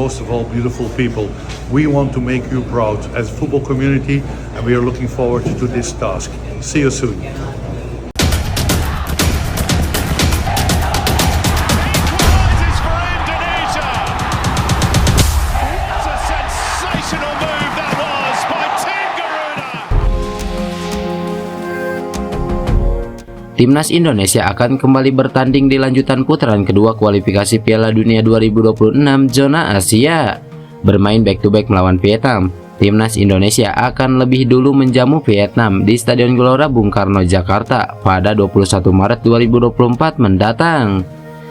Most of all, beautiful people, we want to make you proud as a football community, and we are looking forward to this task. See you soon. Equalises for Indonesia. What a sensational move that was by Tim Garuda. Timnas Indonesia akan kembali bertanding di lanjutan putaran kedua kualifikasi Piala Dunia 2026 zona Asia. Bermain back-to-back melawan Vietnam, Timnas Indonesia akan lebih dulu menjamu Vietnam di Stadion Gelora Bung Karno, Jakarta pada 21 Maret 2024 mendatang.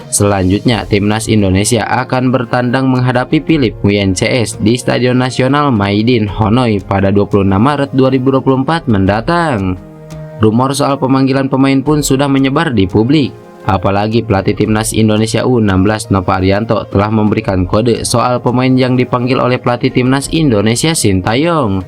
Selanjutnya, Timnas Indonesia akan bertandang menghadapi Philipp Nguyen CS di Stadion Nasional Maidin, Hanoi pada 26 Maret 2024 mendatang. Rumor soal pemanggilan pemain pun sudah menyebar di publik. Apalagi pelatih Timnas Indonesia U16 Nova Arianto telah memberikan kode soal pemain yang dipanggil oleh pelatih Timnas Indonesia Sintayong.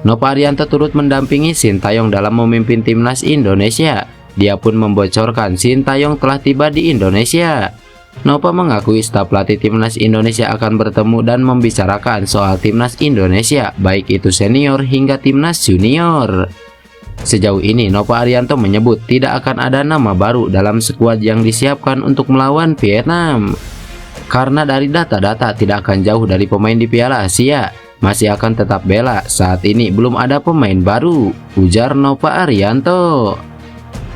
Nova Arianto turut mendampingi Sintayong dalam memimpin Timnas Indonesia. Dia pun membocorkan Sintayong telah tiba di Indonesia. Nova mengakui staf pelatih Timnas Indonesia akan bertemu dan membicarakan soal Timnas Indonesia, baik itu senior hingga Timnas junior. Sejauh ini, Nova Arianto menyebut tidak akan ada nama baru dalam skuad yang disiapkan untuk melawan Vietnam. Karena dari data-data tidak akan jauh dari pemain di Piala Asia, masih akan tetap bela. Saat ini belum ada pemain baru, ujar Nova Arianto.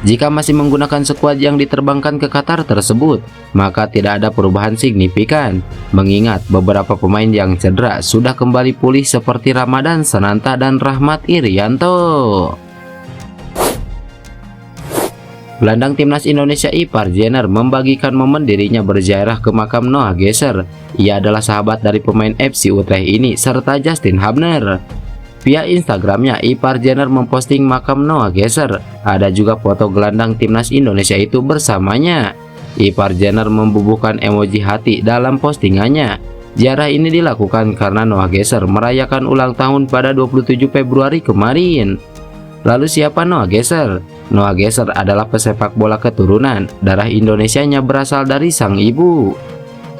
Jika masih menggunakan skuad yang diterbangkan ke Qatar tersebut, maka tidak ada perubahan signifikan. Mengingat beberapa pemain yang cedera sudah kembali pulih seperti Ramadan Sananta dan Rahmat Irianto. Gelandang Timnas Indonesia Ipar Jenner membagikan momen dirinya berziarah ke makam Noah Gesser. Ia adalah sahabat dari pemain FC Utrecht ini serta Justin Hubner. Via Instagramnya, Ipar Jenner memposting makam Noah Gesser. Ada juga foto gelandang Timnas Indonesia itu bersamanya. Ipar Jenner membubuhkan emoji hati dalam postingannya. Ziarah ini dilakukan karena Noah Gesser merayakan ulang tahun pada 27 Februari kemarin. Lalu siapa Noah Gesser? Noah Gesser adalah pesepak bola keturunan. Darah Indonesianya berasal dari sang ibu.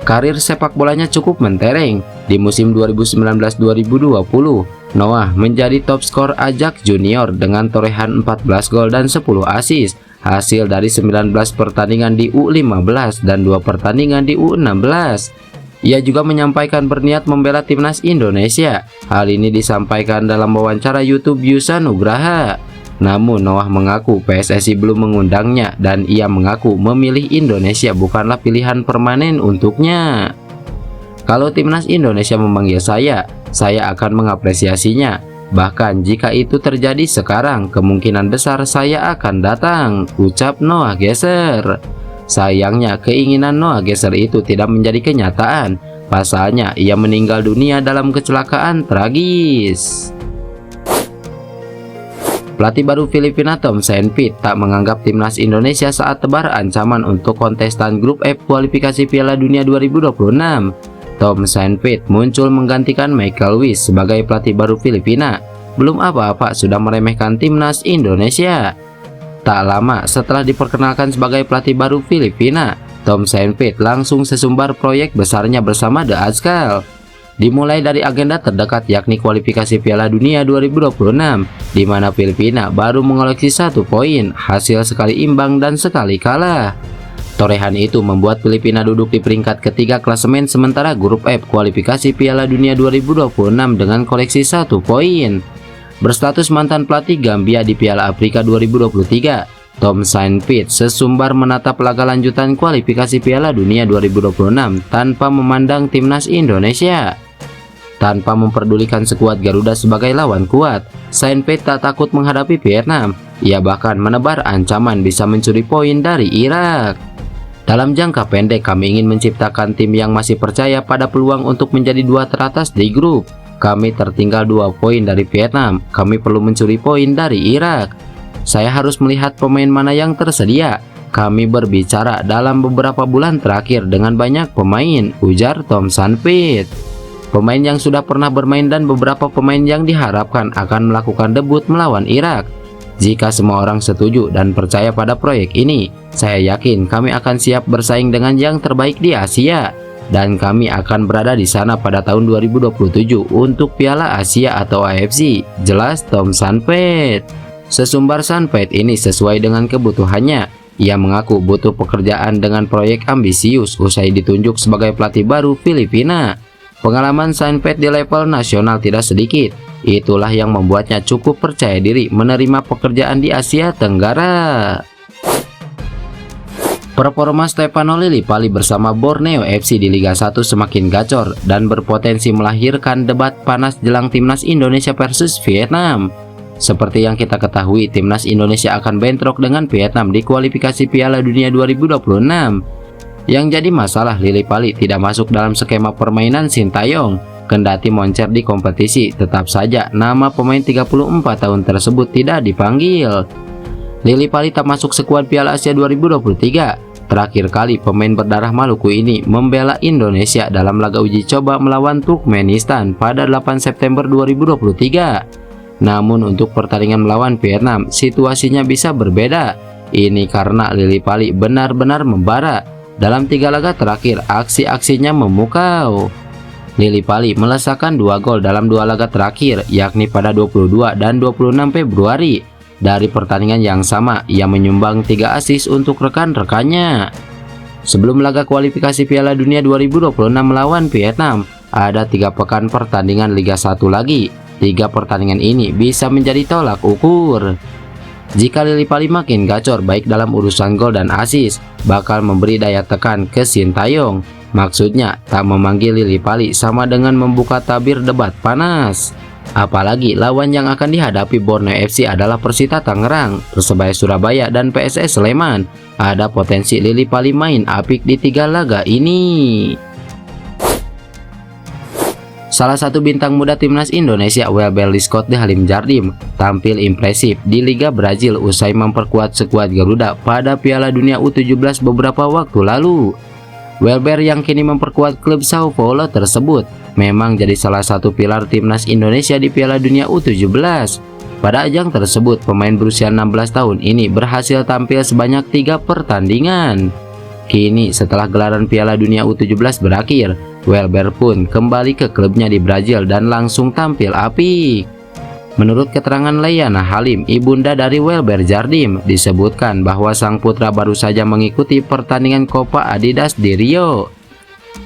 Karir sepak bolanya cukup mentereng. Di musim 2019-2020, Noah menjadi top skor Ajax Junior dengan torehan 14 gol dan 10 assist. Hasil dari 19 pertandingan di U15 dan 2 pertandingan di U16. Ia juga menyampaikan berniat membela Timnas Indonesia. Hal ini disampaikan dalam wawancara YouTube Yusa Nugraha. Namun Noah mengaku PSSI belum mengundangnya dan ia mengaku memilih Indonesia bukanlah pilihan permanen untuknya. Kalau Timnas Indonesia memanggil saya akan mengapresiasinya. Bahkan jika itu terjadi sekarang, kemungkinan besar saya akan datang, ucap Noah Gesser. Sayangnya keinginan Noah Gesser itu tidak menjadi kenyataan. Pasalnya ia meninggal dunia dalam kecelakaan tragis. Pelatih baru Filipina Tom Saintfiet tak menganggap Timnas Indonesia saat tebar ancaman untuk kontestan grup F kualifikasi Piala Dunia 2026. Tom Saintfiet muncul menggantikan Michael Wiss sebagai pelatih baru Filipina. Belum apa-apa sudah meremehkan Timnas Indonesia. Tak lama setelah diperkenalkan sebagai pelatih baru Filipina, Tom Saintfiet langsung sesumbar proyek besarnya bersama The Azkal. Dimulai dari agenda terdekat yakni kualifikasi Piala Dunia 2026, di mana Filipina baru mengoleksi 1 poin, hasil sekali imbang dan sekali kalah. Torehan itu membuat Filipina duduk di peringkat ketiga klasemen sementara grup F kualifikasi Piala Dunia 2026 dengan koleksi 1 poin. Berstatus mantan pelatih Gambia di Piala Afrika 2023, Tom Saintfiet sesumbar menatap laga lanjutan kualifikasi Piala Dunia 2026 tanpa memandang Timnas Indonesia. Tanpa memperdulikan skuad Garuda sebagai lawan kuat, Saintfiet tak takut menghadapi Vietnam. Ia bahkan menebar ancaman bisa mencuri poin dari Irak. Dalam jangka pendek kami ingin menciptakan tim yang masih percaya pada peluang untuk menjadi 2 teratas di grup. Kami tertinggal 2 poin dari Vietnam, kami perlu mencuri poin dari Irak. Saya harus melihat pemain mana yang tersedia. Kami berbicara dalam beberapa bulan terakhir dengan banyak pemain, ujar Tom Saintfiet. Pemain yang sudah pernah bermain dan beberapa pemain yang diharapkan akan melakukan debut melawan Irak. Jika semua orang setuju dan percaya pada proyek ini, saya yakin kami akan siap bersaing dengan yang terbaik di Asia. dan kami akan berada di sana pada tahun 2027 untuk Piala Asia atau AFC, jelas Tom Sanpet. Sesumbar Sanpet ini sesuai dengan kebutuhannya. Ia mengaku butuh pekerjaan dengan proyek ambisius usai ditunjuk sebagai pelatih baru Filipina. Pengalaman Sanpet di level nasional tidak sedikit. Itulah yang membuatnya cukup percaya diri menerima pekerjaan di Asia Tenggara. Performa Stefano Lillipali bersama Borneo FC di Liga 1 semakin gacor dan berpotensi melahirkan debat panas jelang timnas Indonesia versus Vietnam. Seperti yang kita ketahui, timnas Indonesia akan bentrok dengan Vietnam di kualifikasi Piala Dunia 2026. Yang jadi masalah, Lillipali tidak masuk dalam skema permainan Sintayong. Kendati moncer di kompetisi, tetap saja nama pemain 34 tahun tersebut tidak dipanggil. Lillipali tak masuk skuad Piala Asia 2023. Terakhir kali pemain berdarah Maluku ini membela Indonesia dalam laga uji coba melawan Turkmenistan pada 8 September 2023. Namun untuk pertandingan melawan Vietnam, situasinya bisa berbeda. Ini karena Lillipali benar-benar membara. Dalam 3 laga terakhir, aksi-aksinya memukau. Lillipali melesakkan 2 gol dalam 2 laga terakhir, yakni pada 22 dan 26 Februari. Dari pertandingan yang sama, ia menyumbang 3 assist untuk rekan-rekannya. Sebelum laga kualifikasi Piala Dunia 2026 melawan Vietnam, ada 3 pekan pertandingan Liga 1 lagi. 3 pertandingan ini bisa menjadi tolak ukur. Jika Lillipali makin gacor baik dalam urusan gol dan assist, bakal memberi daya tekan ke Sintayong. Maksudnya, tak memanggil Lillipali sama dengan membuka tabir debat panas. Apalagi lawan yang akan dihadapi Borneo FC adalah Persita Tangerang, Persebaya Surabaya, dan PSS Sleman. Ada potensi Lillipali main apik di 3 laga ini. Salah satu bintang muda timnas Indonesia, Welber Scott de Halim Jardim, tampil impresif di Liga Brazil usai memperkuat skuad Garuda pada Piala Dunia U17 beberapa waktu lalu. Welber yang kini memperkuat klub Sao Paulo tersebut memang jadi salah satu pilar timnas Indonesia di Piala Dunia U17. Pada ajang tersebut, pemain berusia 16 tahun ini berhasil tampil sebanyak 3 pertandingan. Kini setelah gelaran Piala Dunia U17 berakhir, Welber pun kembali ke klubnya di Brazil dan langsung tampil apik. Menurut keterangan Leyana Halim, ibunda dari Welber Jardim, disebutkan bahwa sang putra baru saja mengikuti pertandingan Copa Adidas di Rio.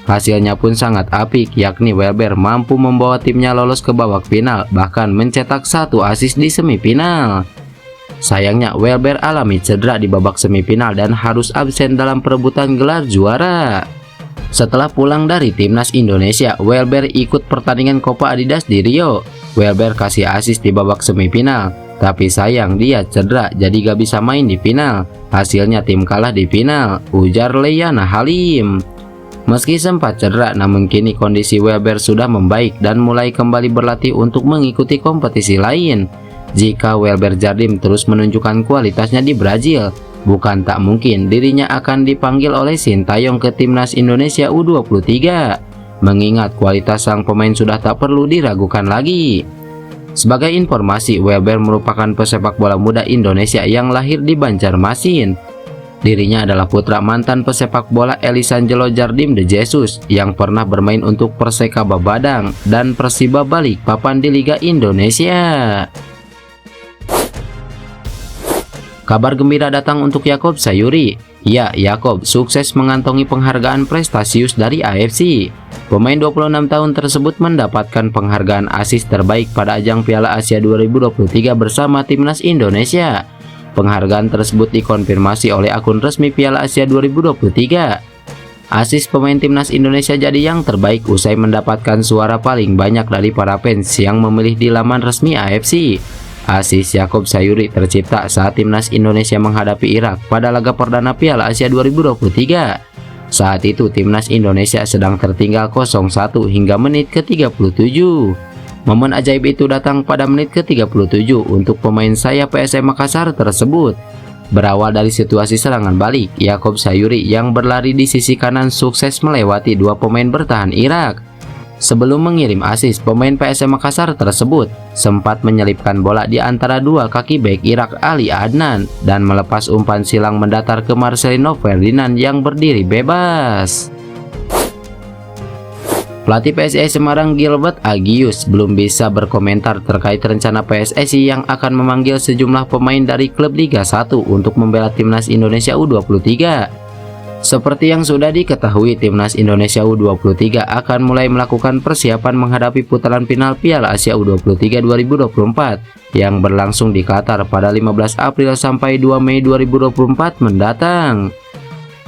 Hasilnya pun sangat apik, yakni Welber mampu membawa timnya lolos ke babak final, bahkan mencetak 1 assist di semifinal. Sayangnya Welber alami cedera di babak semifinal dan harus absen dalam perebutan gelar juara. Setelah pulang dari timnas Indonesia, Welber ikut pertandingan Copa Adidas di Rio. Welber kasih assist di babak semifinal, tapi sayang dia cedera jadi gak bisa main di final. Hasilnya tim kalah di final, ujar Leyana Halim. Meski sempat cedera, namun kini kondisi Welber sudah membaik dan mulai kembali berlatih untuk mengikuti kompetisi lain. Jika Welber Jardim terus menunjukkan kualitasnya di Brazil, bukan tak mungkin dirinya akan dipanggil oleh Sintayong ke timnas Indonesia U23. Mengingat kualitas sang pemain sudah tak perlu diragukan lagi. Sebagai informasi, Welber merupakan pesepak bola muda Indonesia yang lahir di Banjarmasin. Dirinya adalah putra mantan pesepak bola Elisangelo Jardim de Jesus yang pernah bermain untuk Persekaba Badang dan Persiba Balikpapan di Liga Indonesia. Kabar gembira datang untuk Yakob Sayuri. Ya, Yakob sukses mengantongi penghargaan prestasius dari AFC. Pemain 26 tahun tersebut mendapatkan penghargaan assist terbaik pada ajang Piala Asia 2023 bersama timnas Indonesia. Penghargaan tersebut dikonfirmasi oleh akun resmi Piala Asia 2023. Assist pemain timnas Indonesia jadi yang terbaik usai mendapatkan suara paling banyak dari para fans yang memilih di laman resmi AFC. Assist Yakob Sayuri tercipta saat timnas Indonesia menghadapi Irak pada laga perdana Piala Asia 2023. Saat itu timnas Indonesia sedang tertinggal 0-1 hingga menit ke-37. Momen ajaib itu datang pada menit ke-37 untuk pemain sayap PSM Makassar tersebut. Berawal dari situasi serangan balik, Yakob Sayuri yang berlari di sisi kanan sukses melewati 2 pemain bertahan Irak. Sebelum mengirim assist, pemain PSM Makassar tersebut sempat menyelipkan bola di antara 2 kaki bek Irak Ali Adnan dan melepas umpan silang mendatar ke Marcelino Ferdinand yang berdiri bebas. Pelatih PSIS Semarang Gilbert Agius belum bisa berkomentar terkait rencana PSSI yang akan memanggil sejumlah pemain dari klub Liga 1 untuk membela Timnas Indonesia U23. Seperti yang sudah diketahui, Timnas Indonesia U23 akan mulai melakukan persiapan menghadapi putaran final Piala Asia U23 2024 yang berlangsung di Qatar pada 15 April sampai 2 Mei 2024 mendatang.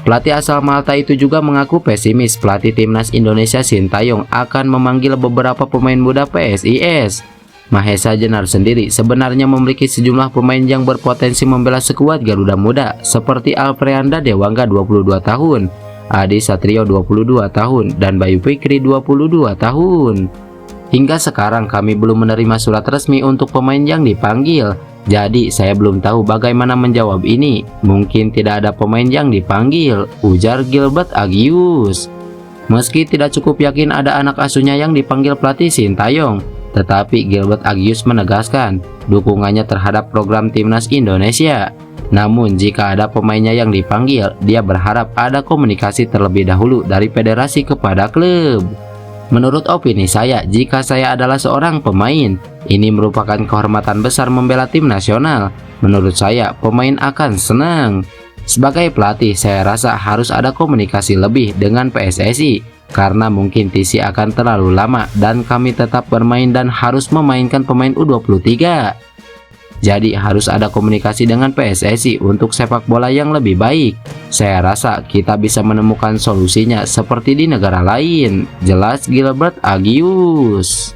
Pelatih asal Malta itu juga mengaku pesimis pelatih Timnas Indonesia Sintayong akan memanggil beberapa pemain muda PSIS. Mahesa Jenar sendiri sebenarnya memiliki sejumlah pemain yang berpotensi membela skuad Garuda Muda seperti Alfreanda Dewangga 22 tahun, Adi Satrio 22 tahun, dan Bayu Fikri 22 tahun. Hingga sekarang kami belum menerima surat resmi untuk pemain yang dipanggil. Jadi saya belum tahu bagaimana menjawab ini. Mungkin tidak ada pemain yang dipanggil, ujar Gilbert Agius. Meski tidak cukup yakin ada anak asuhnya yang dipanggil pelatih Sintayong, tetapi Gilbert Agius menegaskan dukungannya terhadap program Timnas Indonesia. Namun jika ada pemainnya yang dipanggil, dia berharap ada komunikasi terlebih dahulu dari federasi kepada klub. Menurut opini saya, jika saya adalah seorang pemain, ini merupakan kehormatan besar membela tim nasional. Menurut saya, pemain akan senang. Sebagai pelatih, saya rasa harus ada komunikasi lebih dengan PSSI, karena mungkin TC akan terlalu lama dan kami tetap bermain dan harus memainkan pemain U23. Jadi harus ada komunikasi dengan PSSI untuk sepak bola yang lebih baik. Saya rasa kita bisa menemukan solusinya seperti di negara lain, jelas Gilbert Agius.